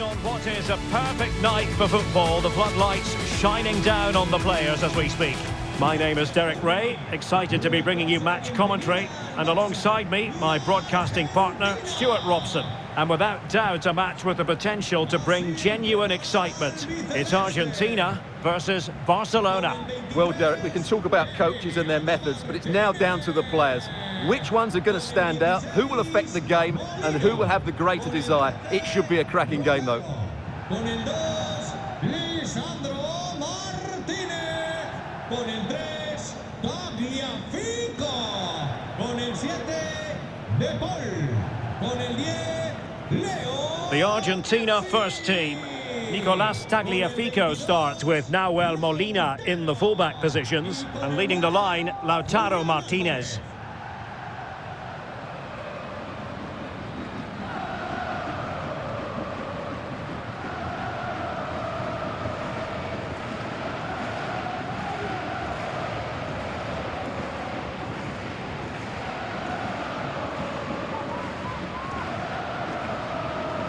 Embarking on what is a perfect night for football, the floodlights shining down on the players as we speak. My name is Derek Ray, excited to be bringing you match commentary, and alongside me, my broadcasting partner, Stuart Robson. And without doubt, a match with the potential to bring genuine excitement. It's Argentina versus Barcelona. Well, Derek, we can talk about coaches and their methods, but it's now down to the players. Which ones are going to stand out, who will affect the game, and who will have the greater desire? It should be a cracking game, though. Con el 2, Lisandro Martínez. Con el 3, Tagliafico. Con el 7, De Paul. Con el 10, Leo. The Argentina first team. Nicolás Tagliafico starts with Nahuel Molina in the fullback positions, and leading the line, Lautaro Martinez.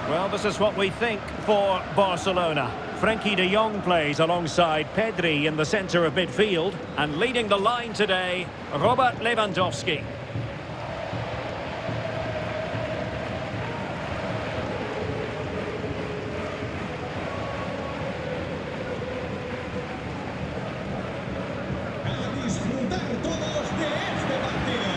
Well, this is what we think for Barcelona. Frenkie de Jong plays alongside Pedri in the centre of midfield, and leading the line today, Robert Lewandowski. A disfrutar todos de este partido.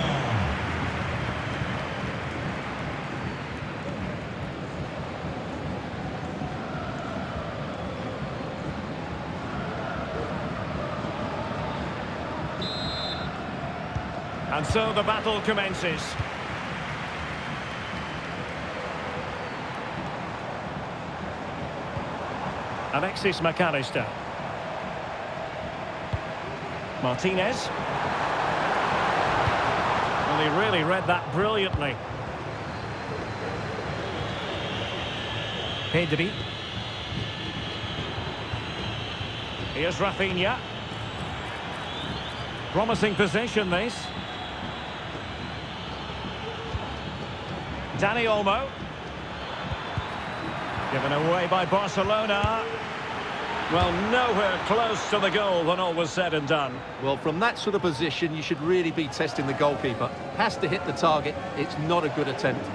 And so the battle commences. Alexis McAllister. Martinez. Well, he really read that brilliantly. Pedri. Here's Rafinha. Promising possession, this. Dani Olmo. Given away by Barcelona. Well, nowhere close to the goal when all was said and done. Well, from that sort of position, you should really be testing the goalkeeper. Has to hit the target. It's not a good attempt.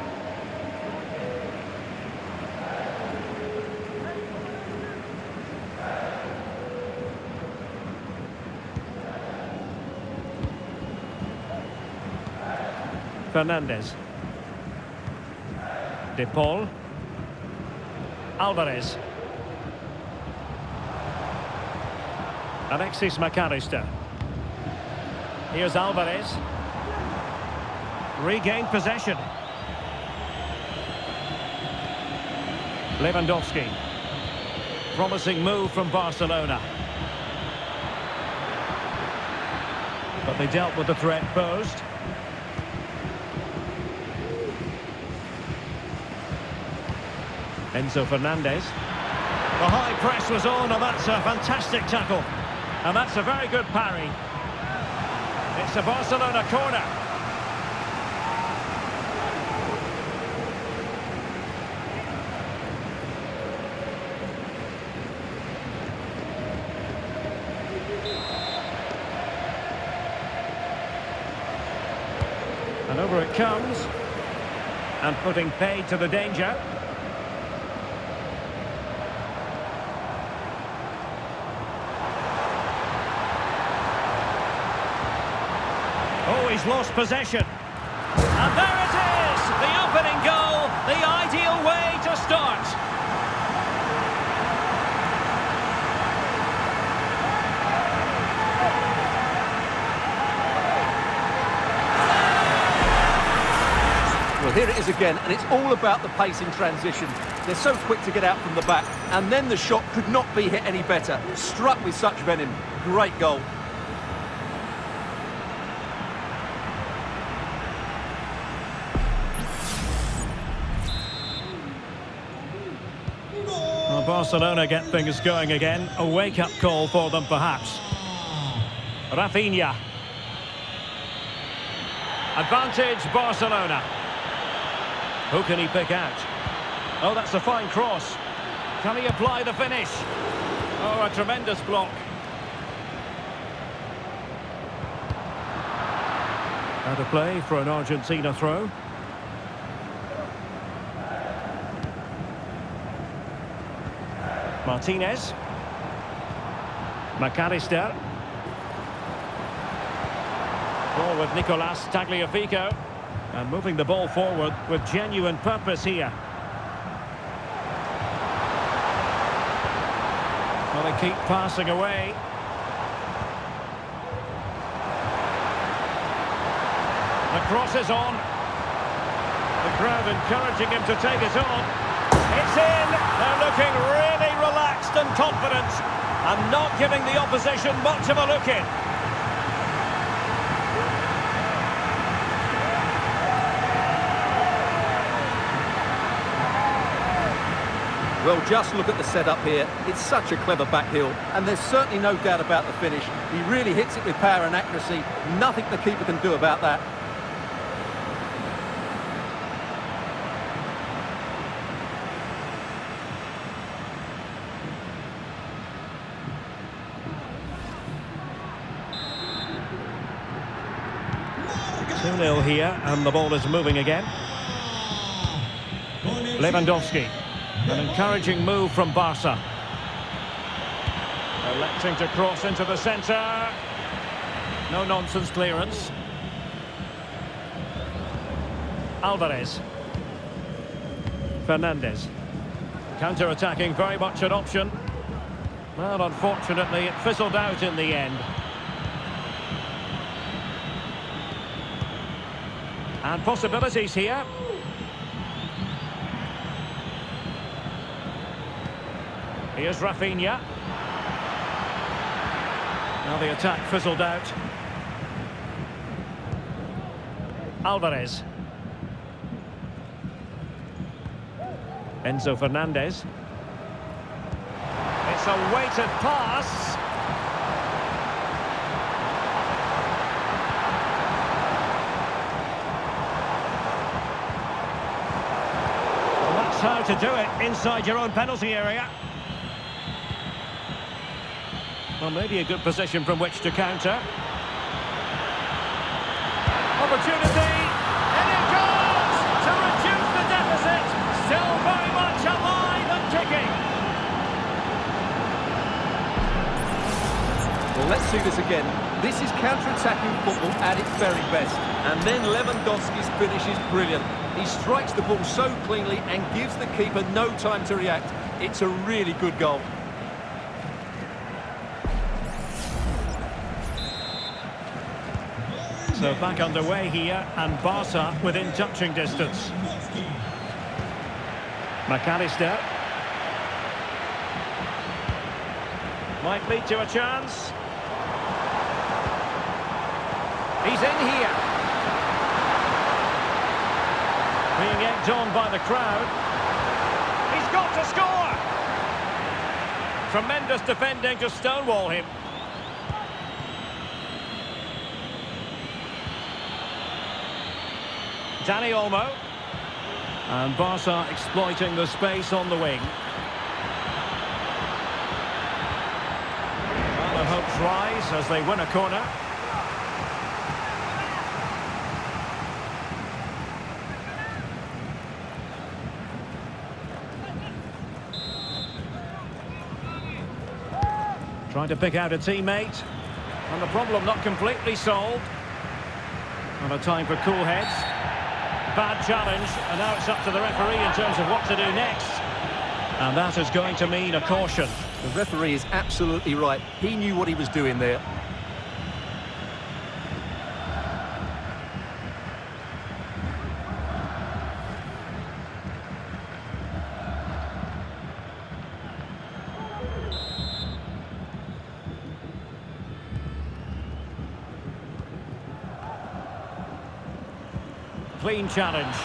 Fernandez. De Paul. Alvarez. Alexis McAllister. Here's Alvarez. Regained possession. Lewandowski. Promising move from Barcelona. But they dealt with the threat posed. Enzo Fernandez. The high press was on, and that's a fantastic tackle. And that's a very good parry. It's a Barcelona corner. And over it comes. And putting paid to the danger. Oh, he's lost possession. And there it is! The opening goal, the ideal way to start. Well, here it is again, and it's all about the pace in transition. They're so quick to get out from the back, and then the shot could not be hit any better. Struck with such venom. Great goal. Well, Barcelona get things going again. A wake-up call for them, perhaps. Rafinha. Advantage, Barcelona. Who can he pick out? Oh, that's a fine cross. Can he apply the finish? Oh, a tremendous block. Out of play for an Argentina throw. Martinez. McAllister. Ball with Nicolas Tagliafico. And moving the ball forward with genuine purpose here. Well, they keep passing away. The cross is on. The crowd encouraging him to take it on. It's in. They're looking really relaxed and confident and not giving the opposition much of a look in. Well, just look at the setup here. It's such a clever backheel, and there's certainly no doubt about the finish. He really hits it with power and accuracy. Nothing the keeper can do about that. Marca. 2-0 here, and the ball is moving again. Lewandowski. An encouraging move from Barca. Electing to cross into the centre. No nonsense clearance. Alvarez. Fernandez. Counter-attacking, very much an option. Well, unfortunately, it fizzled out in the end. And possibilities here. Here's Rafinha. Now the attack fizzled out. Alvarez. Enzo Fernandez. It's a weighted pass. Well, that's how to do it inside your own penalty area. Well, maybe a good position from which to counter. Opportunity! And it goes! To reduce the deficit! Still very much alive and kicking! Well, let's see this again. This is counter-attacking football at its very best. And then Lewandowski's finish is brilliant. He strikes the ball so cleanly and gives the keeper no time to react. It's a really good goal. So back underway here, and Barca within touching distance. McAllister. Might lead to a chance. He's in here. Being egged on by the crowd. He's got to score! Tremendous defending to stonewall him. Dani Olmo. And Barca exploiting the space on the wing. Well, the hopes rise as they win a corner. Trying to pick out a teammate. And the problem not completely solved. And a time for cool heads. Bad challenge, and now it's up to the referee in terms of what to do next. And that is going to mean a caution. The referee is absolutely right. He knew what he was doing there. Clean challenge.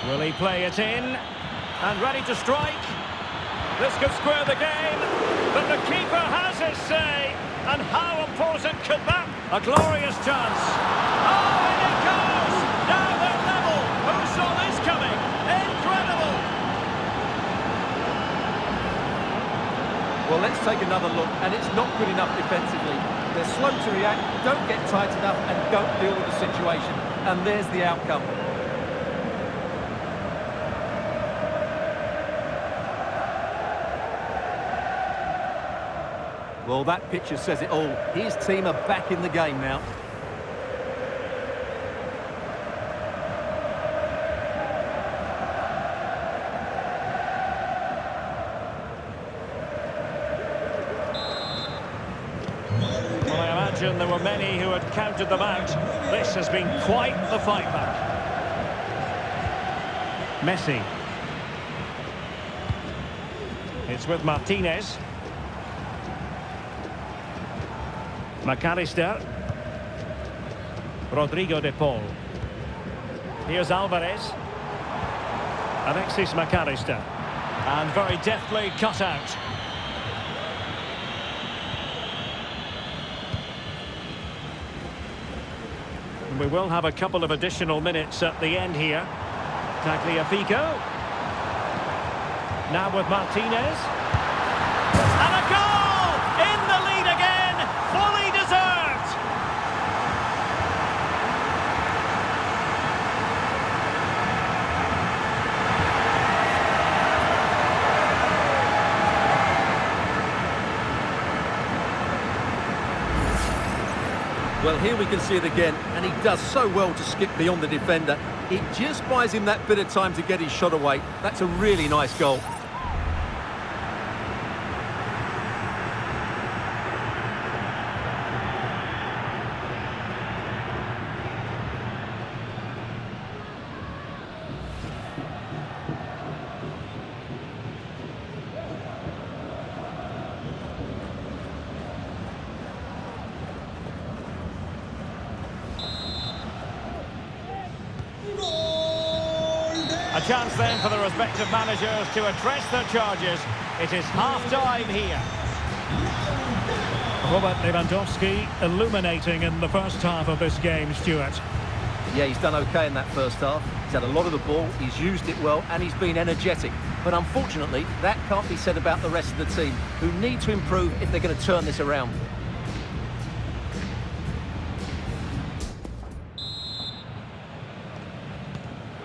Will he play it in? And ready to strike. This could square the game. But the keeper has his say. And how important could that? A glorious chance. Oh, and it goes! Now they're level. Who saw this coming? Incredible! Well, let's take another look, and it's not good enough defensively. They're slow to react, don't get tight enough, and don't deal with the situation. And there's the outcome. Well, that picture says it all. His team are back in the game now. Well, I imagine there were many who had counted them out. This has been quite the fight back. Messi. It's with Martinez. McAllister. Rodrigo de Paul. Here's Alvarez. Alexis McAllister. And very deftly cut out. And we will have a couple of additional minutes at the end here. Tagliafico. Now with Martinez. And a goal! In the lead again! Fully deserved! Well, here we can see it again, and he does so well to skip beyond the defender. It just buys him that bit of time to get his shot away. That's a really nice goal. A chance then for the respective managers to address their charges. It is half-time here. Robert Lewandowski illuminating in the first half of this game, Stuart. Yeah, he's done okay in that first half. He's had a lot of the ball, he's used it well, and he's been energetic. But unfortunately, that can't be said about the rest of the team, who need to improve if they're going to turn this around.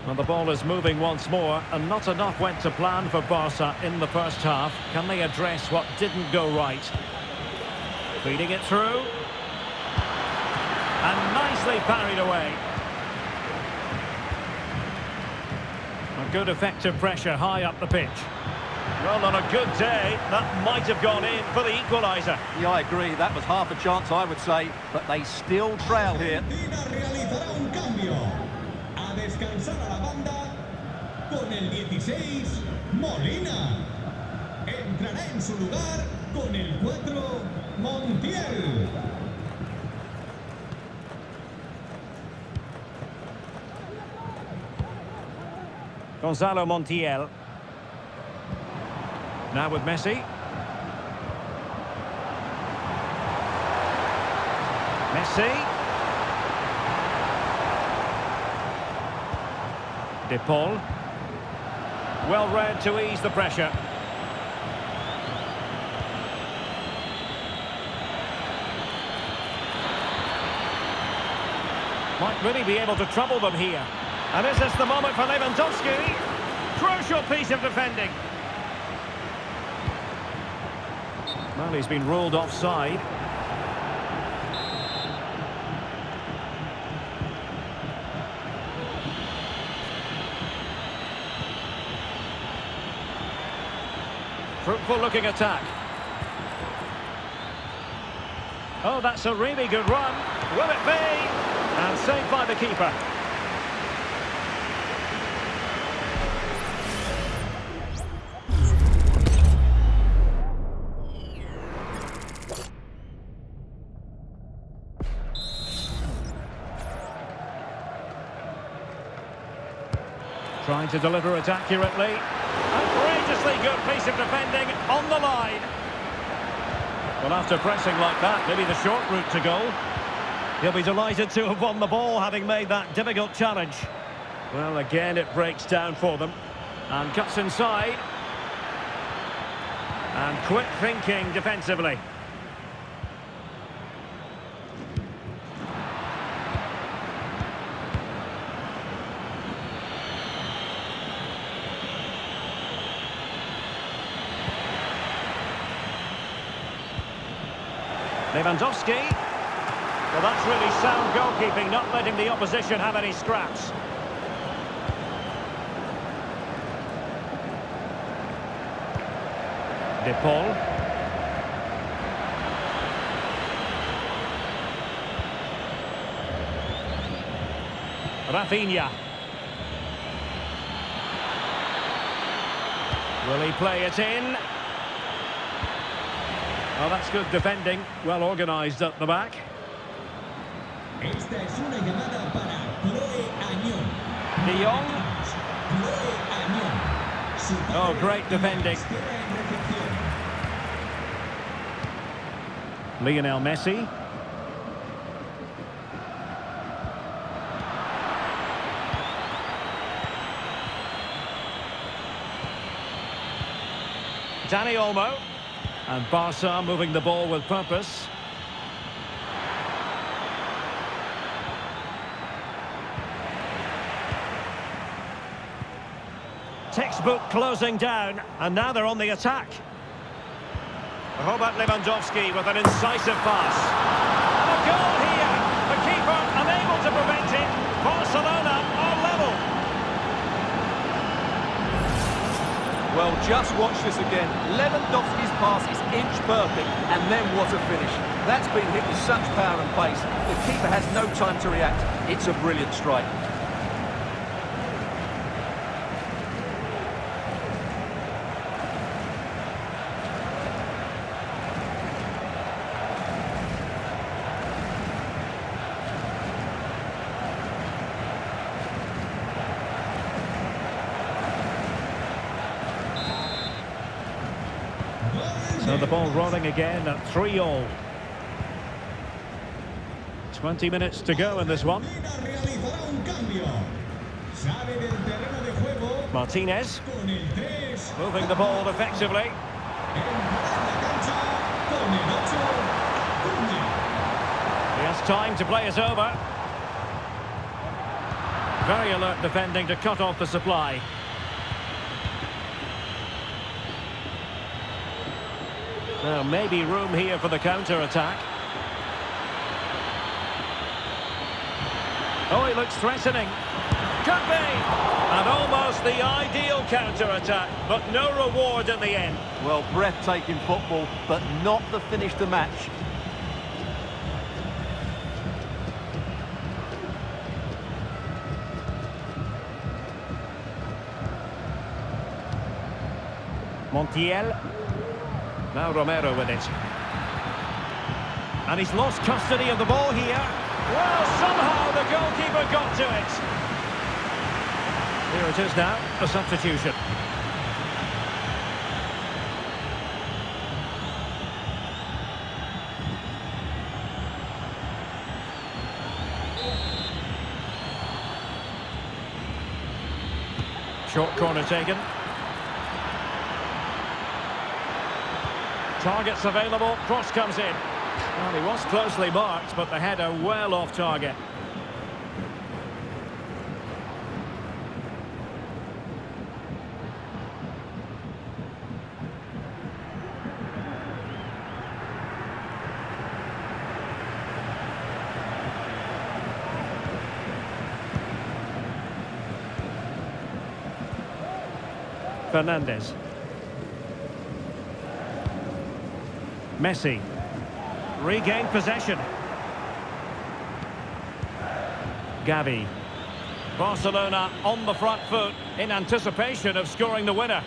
Well, the ball is moving once more, and not enough went to plan for Barca in the first half. Can they address what didn't go right? Feeding it through. And nicely parried away. A good effective pressure high up the pitch. Well, on a good day, that might have gone in for the equaliser. Yeah, I agree. That was half a chance, I would say. But they still trail here. Argentina realizará un cambio. A descansar a la banda con el 16, Molina. Entrará en su lugar con el 4, Montiel. Gonzalo Montiel. Now with Messi. Messi. De Paul. Well read to ease the pressure. Might really be able to trouble them here. And this is the moment for Lewandowski. Crucial piece of defending. Well, he's been ruled offside. Fruitful looking attack. Oh, that's a really good run. Will it be? And saved by the keeper. Trying to deliver it accurately. Outrageously good piece of defending on the line. Well, after pressing like that, maybe the short route to goal. He'll be delighted to have won the ball, having made that difficult challenge. Well, again, it breaks down for them. And cuts inside. And quick thinking defensively. Lewandowski. Well, that's really sound goalkeeping, not letting the opposition have any scraps. De Paul. Rafinha. Will he play it in? Oh, that's good defending. Well organised at the back. Esta es una llamada para Chloe Añón. De Jong. Chloe Añón. Su Oh, padre great defending. espera en recepción. Lionel Messi. Dani Olmo. And Barca moving the ball with purpose. Textbook closing down, and now they're on the attack. Robert Lewandowski with an incisive pass. And a goal here. The keeper unable to prevent it. Barcelona are level. Well, just watch this again. Lewandowski's pass is inch perfect, and then what a finish. That's been hit with such power and pace. The keeper has no time to react. It's a brilliant strike. So the ball rolling again at 3-3. 20 minutes to go in this one. Realizará un cambio. Sale del terreno de juego Martinez con el 3. moving the ball effectively. Entrará en la cancha con el 8. Cunha. He has time to play it over. Very alert defending to cut off the supply. Now maybe room here for the counter-attack. Oh, he looks threatening. Could be! And almost the ideal counter-attack, but no reward in the end. Well, breathtaking football, but not the finish to match. Montiel. Now Romero with it. And he's lost custody of the ball here. Well, somehow the goalkeeper got to it. Here it is now, a substitution. Short corner taken. Targets available, cross comes in. Well, he was closely marked, but the header well off target. Fernandez. Messi. Regained possession. Gavi. Barcelona on the front foot in anticipation of scoring the winner.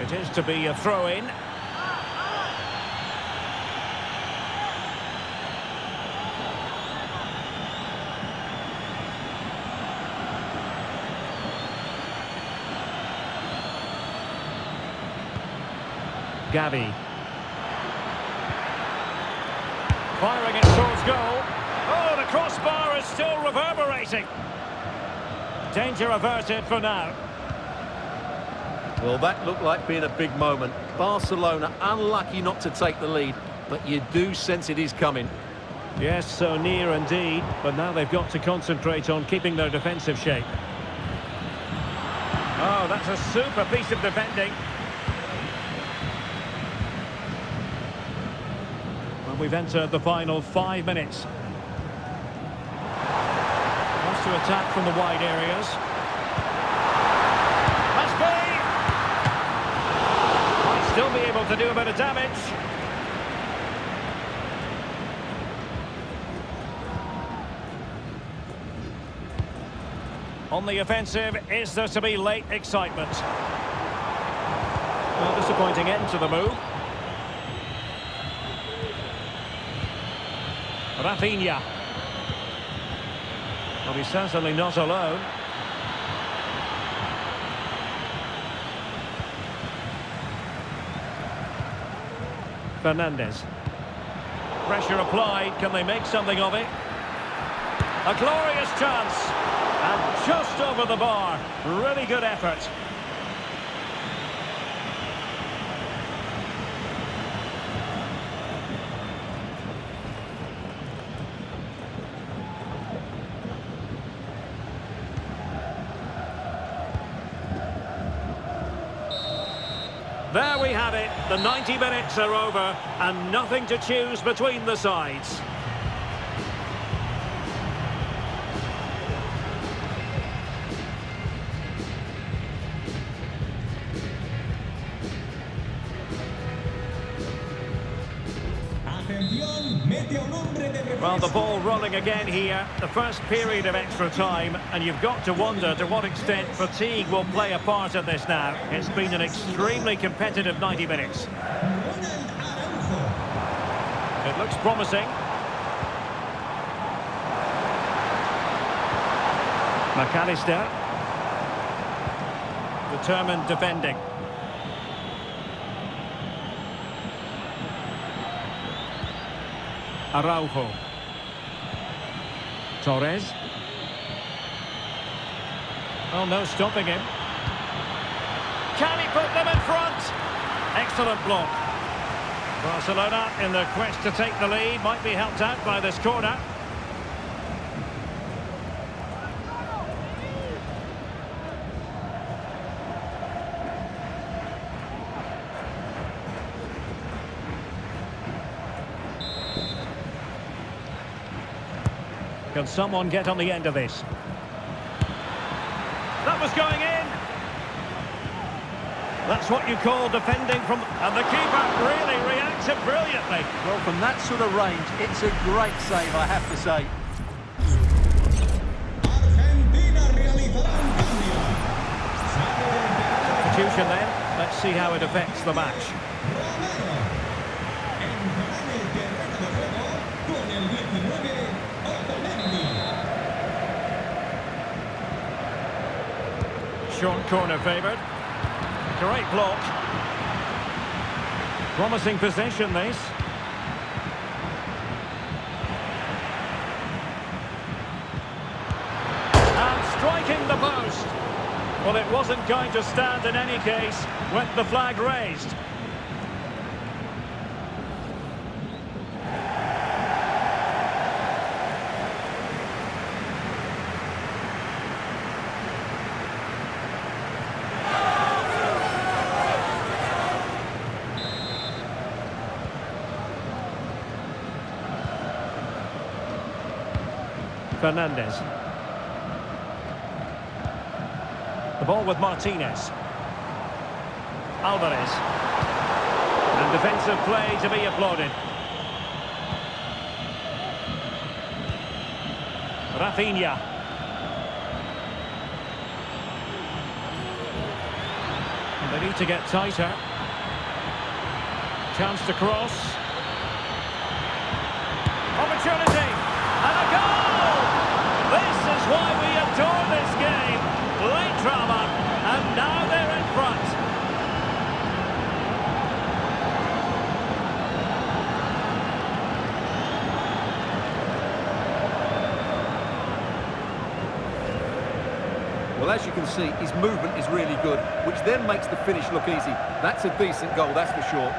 It is to be a throw-in. Gavi. Firing it towards goal. Oh, the crossbar is still reverberating. Danger averted for now. Well, that looked like being a big moment. Barcelona unlucky not to take the lead, but you do sense it is coming. Yes, so near indeed, but now they've got to concentrate on keeping their defensive shape. Oh, that's a super piece of defending. Well, we've entered the final 5 minutes. Wants to attack from the wide areas. Messi! Might still be able to do a bit of damage. On the offensive, is there to be late excitement? Well, disappointing end to the move. Rafinha. Well, he's certainly not alone. Fernandes. Pressure applied. Can they make something of it? A glorious chance. And just over the bar. Really good effort. There we have it. The 90 minutes are over and nothing to choose between the sides. Well, the ball rolling again here. The first period of extra time, and you've got to wonder to what extent fatigue will play a part in this now. It's been an extremely competitive 90 minutes. It looks promising. McAllister. Determined defending. Araujo. Torres. Oh, no stopping him. Can he put them in front? Excellent block. Barcelona, in their quest to take the lead, might be helped out by this corner. Can someone get on the end of this? That was going in. That's what you call defending from... And the keeper really reacted brilliantly. Well, from that sort of range, it's a great save, I have to say. Argentina realizará un cambio. Substitution then. Let's see how it affects the match. Romero entrará en el terreno de juego con el 19, Otamendi. Short corner favoured. Great block. Promising possession, this. And striking the post. Well, it wasn't going to stand in any case with the flag raised. Fernandes. The ball with Martinez. Alvarez. And defensive play to be applauded. Rafinha. And they need to get tighter. Chance to cross. Opportunity. And a goal! This is why we adore this game. Late drama, and now they're in front. Well, as you can see, his movement is really good, which then makes the finish look easy. That's a decent goal, that's for sure.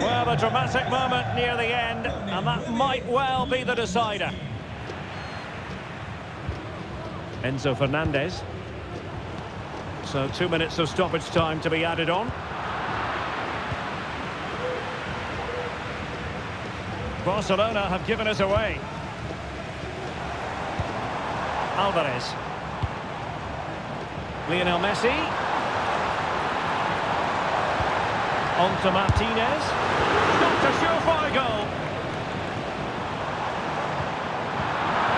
Well, a dramatic moment near the end, and that might well be the decider. Enzo Fernandez. So 2 minutes of stoppage time to be added on. Barcelona have given us away. Alvarez. Lionel Messi. On to Martinez. Not a surefire goal.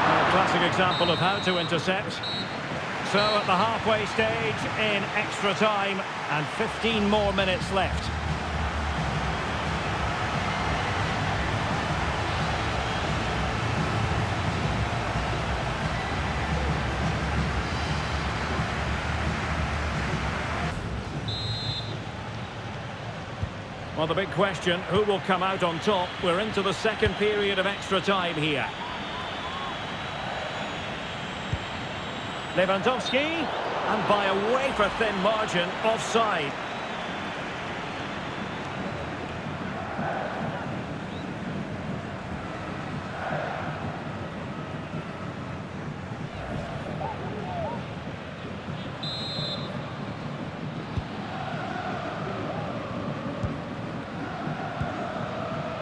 A classic example of how to intercept. So at the halfway stage in extra time, and 15 more minutes left. Well, the big question, who will come out on top? We're into the second period of extra time here. Lewandowski, and by a wafer-thin margin, offside.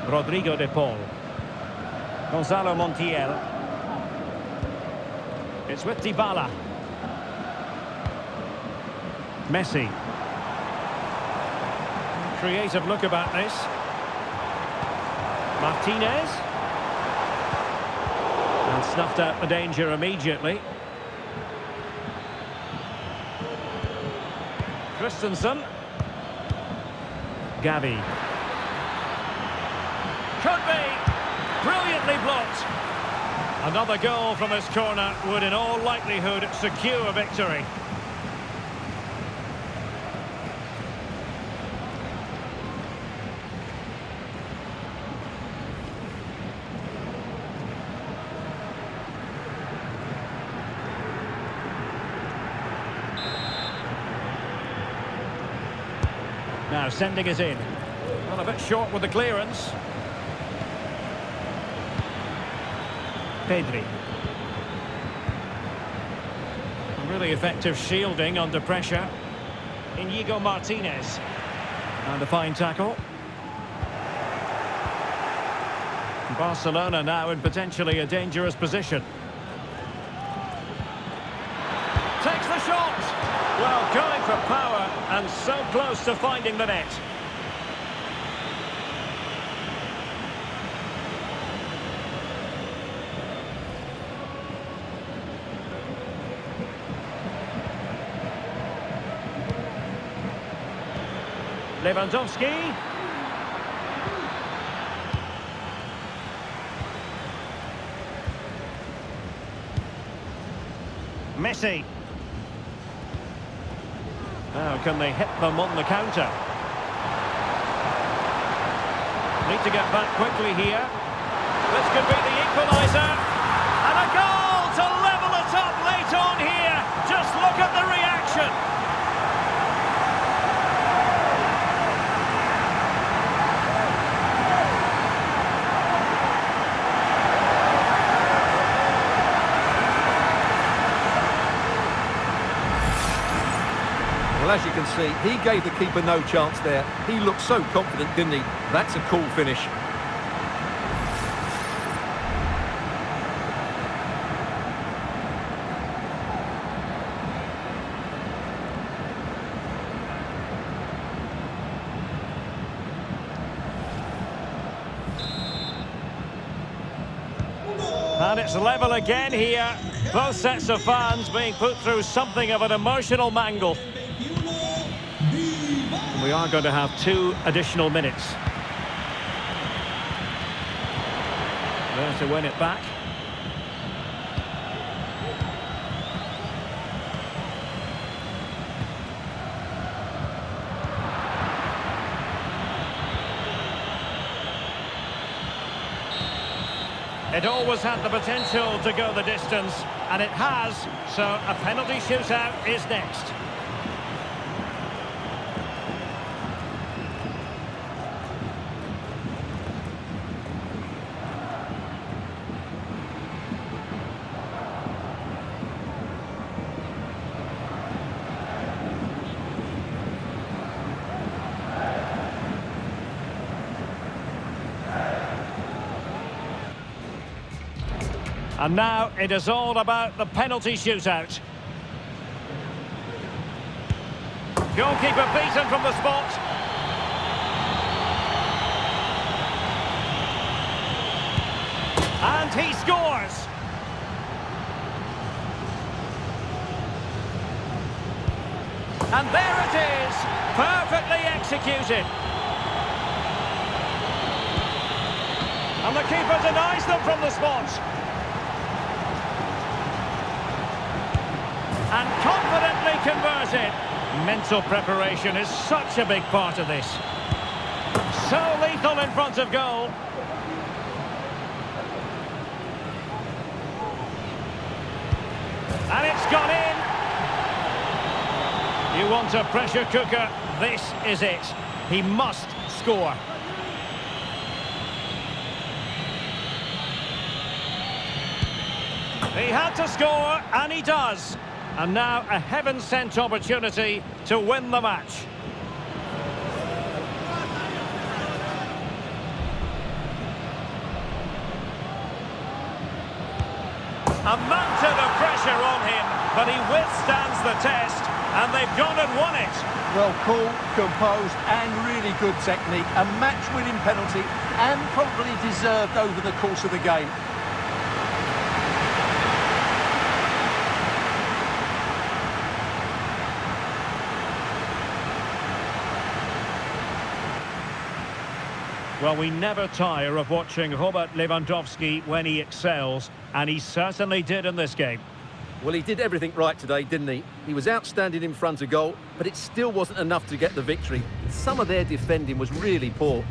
Rodrigo de Paul. Gonzalo Montiel. It's with Dybala. Messi. Creative look about this. Martinez. And snuffed out the danger immediately. Christensen. Gavi. Could be. Brilliantly blocked. Another goal from this corner would in all likelihood secure a victory. Now sending it in. Well, a bit short with the clearance. Pedri. Really effective shielding under pressure. Inigo Martinez. And a fine tackle. Barcelona now in potentially a dangerous position. Takes the shot! Well, going for power and so close to finding the net. Lewandowski. Messi. Now can they hit them on the counter? Need to get back quickly here. This could be the equaliser. And a goal to level it up late on here. Just look at the reaction. Well, as you can see, he gave the keeper no chance there. He looked so confident, didn't he? That's a cool finish. And it's level again here. Both sets of fans being put through something of an emotional mangle. We are going to have 2 additional minutes. There to win it back. It always had the potential to go the distance, and it has, so a penalty shootout is next. And now it is all about the penalty shootout. Goalkeeper beaten from the spot. And he scores. And there it is, perfectly executed. And the keeper denies them from the spot. And confidently converted. Mental preparation is such a big part of this. So lethal in front of goal. And it's gone in. You want a pressure cooker? This is it. He must score. He had to score, and he does. And now a heaven-sent opportunity to win the match. A mountain of pressure on him, but he withstands the test, and they've gone and won it. Well, cool, composed, and really good technique. A match-winning penalty, and probably deserved over the course of the game. Well, we never tire of watching Yamal Lewandowski when he excels, and he certainly did in this game. Well, he did everything right today, didn't he? He was outstanding in front of goal, but it still wasn't enough to get the victory. Some of their defending was really poor.